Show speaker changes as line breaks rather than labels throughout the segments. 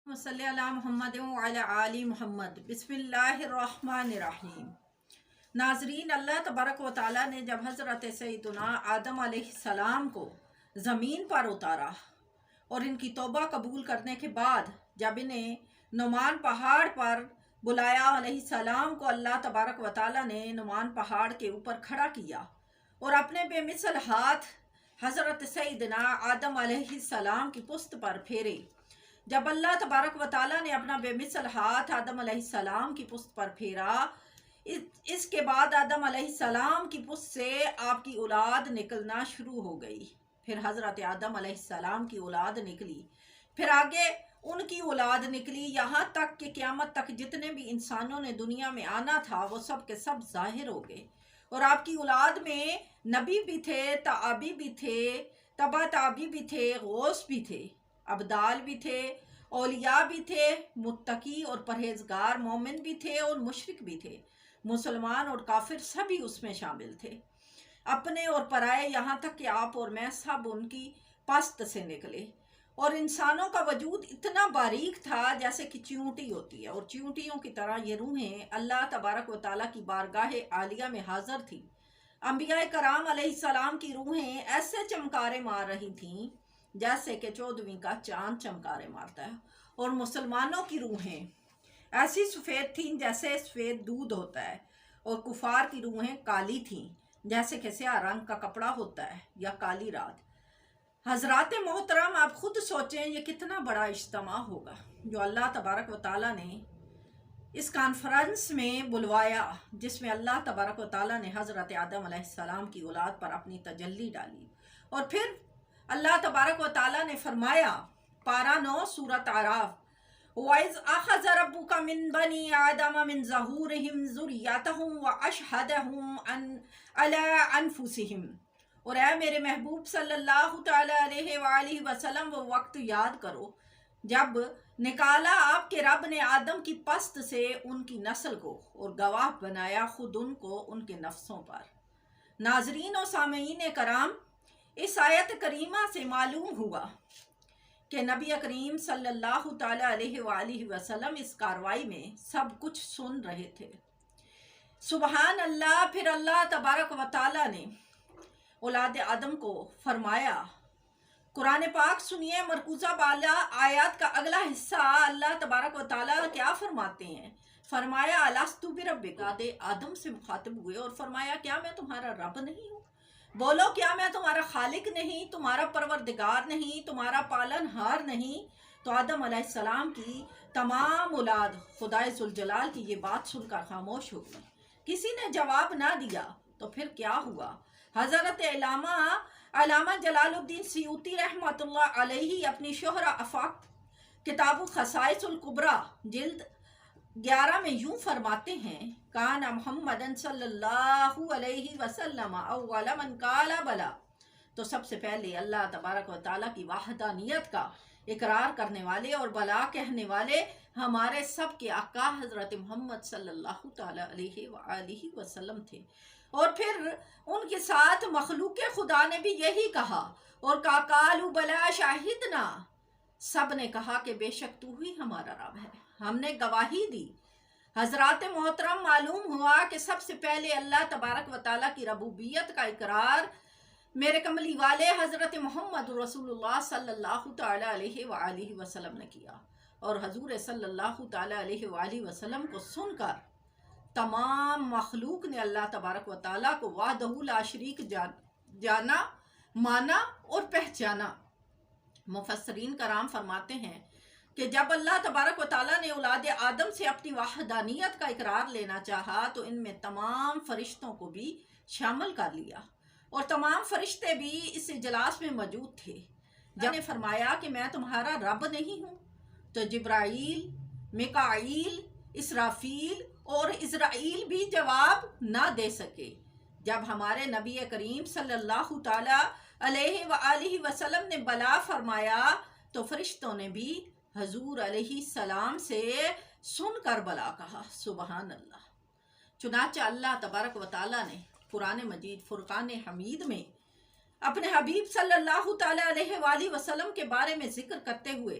صلی اللہ محمد وعلی آل محمد بسم اللہ الرحمن الرحیم۔ ناظرین، اللہ تبارک و تعالیٰ نے جب حضرت سیدنا آدم علیہ السلام کو زمین پر اتارا اور ان کی توبہ قبول کرنے کے بعد جب انہیں نعمان پہاڑ پر بلایا، علیہ السلام کو اللہ تبارک و تعالیٰ نے نعمان پہاڑ کے اوپر کھڑا کیا اور اپنے بے مثل ہاتھ حضرت سیدنا آدم علیہ السلام کی پشت پر پھیرے۔ جب اللہ تبارک و تعالیٰ نے اپنا بے مثل ہاتھ آدم علیہ السلام کی پشت پر پھیرا، اس کے بعد آدم علیہ السلام کی پشت سے آپ کی اولاد نکلنا شروع ہو گئی۔ پھر حضرت آدم علیہ السلام کی اولاد نکلی، پھر آگے ان کی اولاد نکلی، یہاں تک کہ قیامت تک جتنے بھی انسانوں نے دنیا میں آنا تھا وہ سب کے سب ظاہر ہو گئے۔ اور آپ کی اولاد میں نبی بھی تھے، تعابی بھی تھے، تبا تعابی بھی تھے، غوث بھی تھے، ابدال بھی تھے، اولیاء بھی تھے، متقی اور پرہیزگار مومن بھی تھے اور مشرک بھی تھے، مسلمان اور کافر سبھی اس میں شامل تھے، اپنے اور پرائے، یہاں تک کہ آپ اور میں سب ان کی پست سے نکلے۔ اور انسانوں کا وجود اتنا باریک تھا جیسے کہ چیونٹی ہوتی ہے، اور چیونٹیوں کی طرح یہ روحیں اللہ تبارک و تعالیٰ کی بارگاہ عالیہ میں حاضر تھیں۔ انبیاء کرام علیہ السلام کی روحیں ایسے چمکارے مار رہی تھیں جیسے کہ 14ویں کا چاند چمکارے مارتا ہے، اور مسلمانوں کی روحیں ایسی سفید تھیں جیسے سفید دودھ ہوتا ہے، اور کفار کی روحیں کالی تھیں جیسے کہ سیاہ رنگ کا کپڑا ہوتا ہے یا کالی رات۔ حضرات محترم، آپ خود سوچیں یہ کتنا بڑا اجتماع ہوگا جو اللہ تبارک و تعالیٰ نے اس کانفرنس میں بلوایا، جس میں اللہ تبارک و تعالیٰ نے حضرت آدم علیہ السلام کی اولاد پر اپنی تجلی ڈالی۔ اور پھر اللہ تبارک و تعالیٰ نے فرمایا، پارہ 9 سورۃ اعراف، وَإِذْ أَخَذَ رَبُّكَ مِنْ بَنِي آدَمَ مِنْ ظُهُورِهِمْ ذُرِّيَّتَهُمْ وَأَشْهَدَهُمْ عَلَىٰ أَنفُسِهِمْ۔ اور اے میرے محبوب صلی اللہ تعالیٰ علیہ وآلہ وسلم وہ وقت یاد کرو جب نکالا آپ کے رب نے آدم کی پست سے ان کی نسل کو اور گواہ بنایا خود ان کو ان کے نفسوں پر۔ ناظرین و سامعین کرام، اس آیت کریمہ سے معلوم ہوا کہ نبی کریم صلی اللہ تعالیٰ علیہ وآلہ وسلم اس کاروائی میں سب کچھ سن رہے تھے۔ سبحان اللہ۔ پھر اللہ تبارک و تعالیٰ نے اولاد آدم کو فرمایا، قرآن پاک سنیے، مرکوزہ بالا آیات کا اگلا حصہ اللہ تبارک و تعالیٰ کیا فرماتے ہیں؟ فرمایا، الست بربک، آدم سے مخاطب ہوئے اور فرمایا، کیا میں تمہارا رب نہیں ہوں؟ بولو، کیا میں تمہارا خالق نہیں، تمہارا پروردگار نہیں، تمہارا پالن ہار نہیں؟ تو آدم علیہ السلام کی تمام اولاد خدائے ذوالجلال کی یہ بات سن کر خاموش ہو گئی، کسی نے جواب نہ دیا۔ تو پھر کیا ہوا؟ حضرت علامہ جلال الدین سیوطی رحمۃ اللہ علیہ اپنی شہرہ آفاق کتاب خصائص الکبریٰ جلد 11 میں یوں فرماتے ہیں، کان محمد صلی اللہ علیہ وسلم اول من قال بلا۔ تو سب سے پہلے اللہ تبارک و تعالیٰ کی وحدانیت کا اقرار کرنے والے اور بلا کہنے والے ہمارے سب کے آقا حضرت محمد صلی اللہ تعالیٰ علیہ وآلہ وسلم تھے۔ اور پھر ان کے ساتھ مخلوق خدا نے بھی یہی کہا، اور قالوا بلا شاہدنا، سب نے کہا کہ بے شک تو ہی ہمارا رب ہے، ہم نے گواہی دی۔ حضرات محترم، معلوم ہوا کہ سب سے پہلے اللہ تبارک و تعالیٰ کی ربوبیت کا اقرار میرے کملی والے حضرت محمد رسول اللہ صلی اللہ تعالیٰ علیہ وآلہ وسلم نے کیا، اور حضور صلی اللہ تعالیٰ علیہ وآلہ وسلم کو سن کر تمام مخلوق نے اللہ تبارک و تعالیٰ کو وحدہ لا شریک جانا، مانا اور پہچانا۔ مفسرین کرام فرماتے ہیں کہ جب اللہ تبارک و تعالیٰ نے اولاد آدم سے اپنی وحدانیت کا اقرار لینا چاہا تو ان میں تمام فرشتوں کو بھی شامل کر لیا، اور تمام فرشتے بھی اس اجلاس میں موجود تھے۔ جب نے فرمایا کہ میں تمہارا رب نہیں ہوں، تو جبرائیل، میکائیل، اسرافیل اور اسرائیل بھی جواب نہ دے سکے۔ جب ہمارے نبی کریم صلی اللہ تعالیٰ علیہ وآلہ وسلم نے بلا فرمایا تو فرشتوں نے بھی حضور علیہ السلام سے سن کر بلا کہا۔ سبحان اللہ۔ چنانچہ اللہ تبارک و تعالیٰ نے قرآن مجید فرقان حمید میں اپنے حبیب صلی اللہ تعالیٰ علیہ وآلہ وسلم کے بارے میں ذکر کرتے ہوئے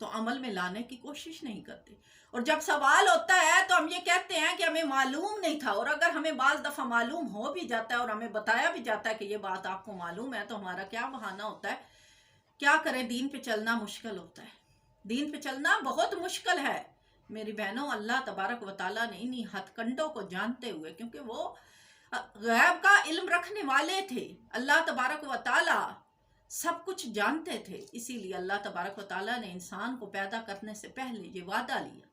تو عمل میں لانے کی کوشش نہیں کرتے، اور جب سوال ہوتا ہے تو ہم یہ کہتے ہیں کہ ہمیں معلوم نہیں تھا، اور اگر ہمیں بعض دفعہ معلوم ہو بھی جاتا ہے اور ہمیں بتایا بھی جاتا ہے کہ یہ بات آپ کو معلوم ہے، تو ہمارا کیا بہانہ ہوتا ہے؟ کیا کریں، دین پہ چلنا مشکل ہوتا ہے، دین پہ چلنا بہت مشکل ہے میری بہنوں۔ اللہ تبارک و تعالیٰ نے انہی ہتھ کنڈوں کو جانتے ہوئے، کیونکہ وہ غیب کا علم رکھنے والے تھے، اللہ تبارک و تعالیٰ سب کچھ جانتے تھے، اسی لیے اللہ تبارک و تعالیٰ نے انسان کو پیدا کرنے سے پہلے یہ وعدہ لیا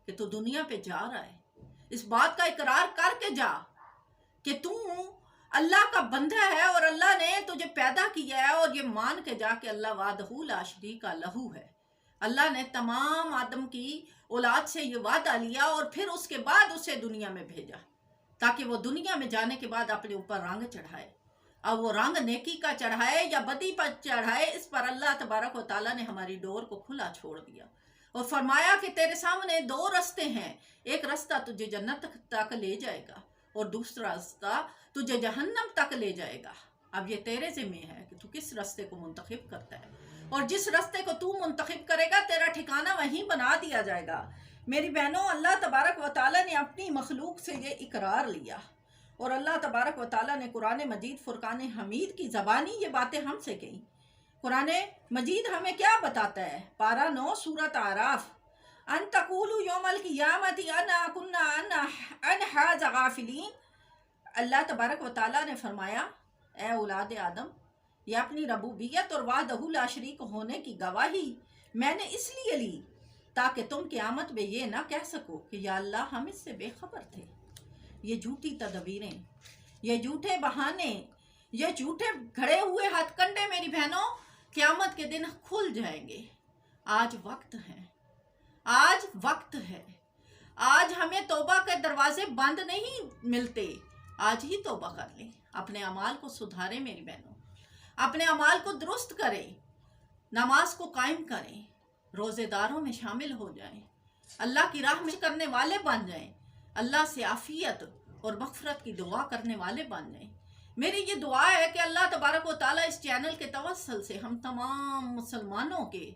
کہ تو دنیا پہ جا رہا ہے، اس بات کا اقرار کر کے جا کہ تو اللہ کا بندہ ہے اور اللہ نے تجھے پیدا کیا ہے، اور یہ مان کے جا کہ اللہ وحدہ لا شریک لہ ہے۔ اللہ نے تمام آدم کی اولاد سے یہ وعدہ لیا اور پھر اس کے بعد اسے دنیا میں بھیجا، تاکہ وہ دنیا میں جانے کے بعد اپنے اوپر رنگ چڑھائے۔ اب وہ رنگ نیکی کا چڑھائے یا بدی پر چڑھائے، اس پر اللہ تبارک و تعالیٰ نے ہماری ڈور کو کھلا چھوڑ دیا اور فرمایا کہ تیرے سامنے دو رستے ہیں، ایک رستہ تجھے جنت تک لے جائے گا اور دوسرا رستہ تجھے جہنم تک لے جائے گا۔ اب یہ تیرے ذمہ ہے کہ تو کس رستے کو منتخب کرتا ہے، اور جس رستے کو تو منتخب کرے گا تیرا ٹھکانہ وہیں بنا دیا جائے گا۔ میری بہنوں، اللہ تبارک و تعالیٰ نے اپنی مخلوق سے یہ اقرار لیا، اور اللہ تبارک و تعالیٰ نے قرآن مجید فرقان حمید کی زبانی یہ باتیں ہم سے کہیں۔ قرآن مجید ہمیں کیا بتاتا ہے؟ پارہ 9 سورۃ اعراف، ان تقولوا یوم القیامت انا کنا عن ھذا غافلین۔ اللہ تبارک و تعالیٰ نے فرمایا، اے اولاد آدم، یہ اپنی ربوبیت اور وحدہ لا شریک ہونے کی گواہی میں نے اس لیے لی تاکہ تم قیامت میں یہ نہ کہہ سکو کہ یا اللہ ہم اس سے بے خبر تھے۔ یہ جھوٹی تدبیریں، یہ جھوٹے بہانے، یہ جھوٹے گھڑے ہوئے ہتھ کنڈے میری بہنوں قیامت کے دن کھل جائیں گے۔ آج وقت ہے، آج وقت ہے، آج ہمیں توبہ کے دروازے بند نہیں ملتے، آج ہی توبہ کر لیں، اپنے اعمال کو سدھاریں میری بہنوں، اپنے اعمال کو درست کریں، نماز کو قائم کریں، روزے داروں میں شامل ہو جائیں، اللہ کی راہ میں کرنے والے بن جائیں، اللہ سے عافیت اور مغفرت کی دعا کرنے والے بن جائیں۔ میری یہ دعا ہے کہ اللہ تبارک و تعالیٰ اس چینل کے توسل سے ہم تمام مسلمانوں کے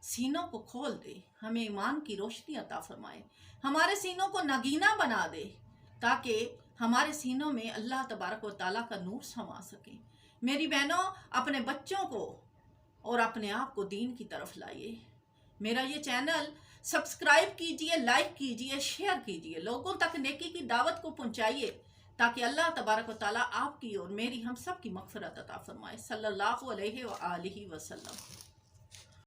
سینوں کو کھول دے، ہمیں ایمان کی روشنی عطا فرمائے، ہمارے سینوں کو نگینا بنا دے، تاکہ ہمارے سینوں میں اللہ تبارک و تعالیٰ کا نور سما سکے۔ میری بہنوں، اپنے بچوں کو اور اپنے آپ کو دین کی طرف لائیے۔ میرا یہ چینل سبسکرائب کیجئے، لائک کیجئے، شیئر کیجئے، لوگوں تک نیکی کی دعوت کو پہنچائیے، تاکہ اللہ تبارک و تعالیٰ آپ کی اور میری ہم سب کی مغفرت عطا فرمائے۔ صلی اللہ علیہ وآلہ وسلم۔